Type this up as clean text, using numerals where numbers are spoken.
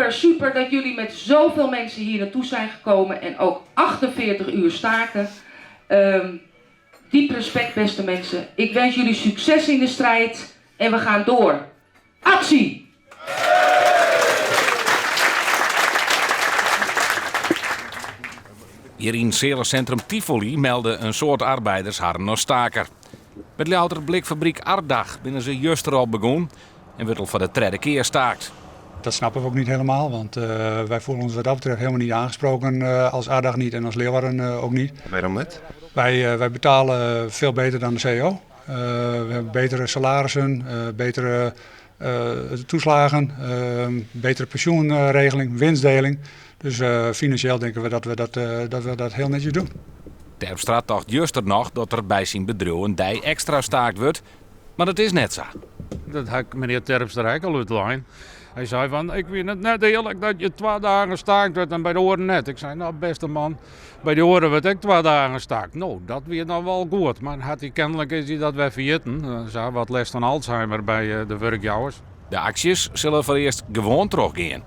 super dat jullie met zoveel mensen hier naartoe zijn gekomen en ook 48 uur staken. Diep respect, beste mensen. Ik wens jullie succes in de strijd en we gaan door. Actie! Hier in Celencentrum Tivoli meldde een soort arbeiders haar nog staker. Met louter blikfabriek Ardach binnen ze juist er al begon en wordt al voor de derde keer staakt. Dat snappen we ook niet helemaal, want wij voelen ons wat dat betreft helemaal niet aangesproken als Ardach niet en als Leeuwarden ook niet. Waarom niet? Wij betalen veel beter dan de CEO. We hebben betere salarissen, betere toeslagen, betere pensioenregeling, winstdeling. Dus financieel denken we dat we dat heel netjes doen. Terpstra dacht juist er nog dat er bij zijn bedrijf een dij extra staakt wordt, maar dat is net zo. Dat had meneer Terpstra ook al uitlijn. Hij zei van, ik vind het net eerlijk dat je 2 dagen staakt wordt en bij de oren net. Ik zei, nou beste man, bij de oren wordt ik 2 dagen staakt. Nou, dat weer dan wel goed. Maar kennelijk is hij dat weer vergeten. Zo wat les van Alzheimer bij de werkjouwers. De acties zullen voor eerst gewoon teruggaan.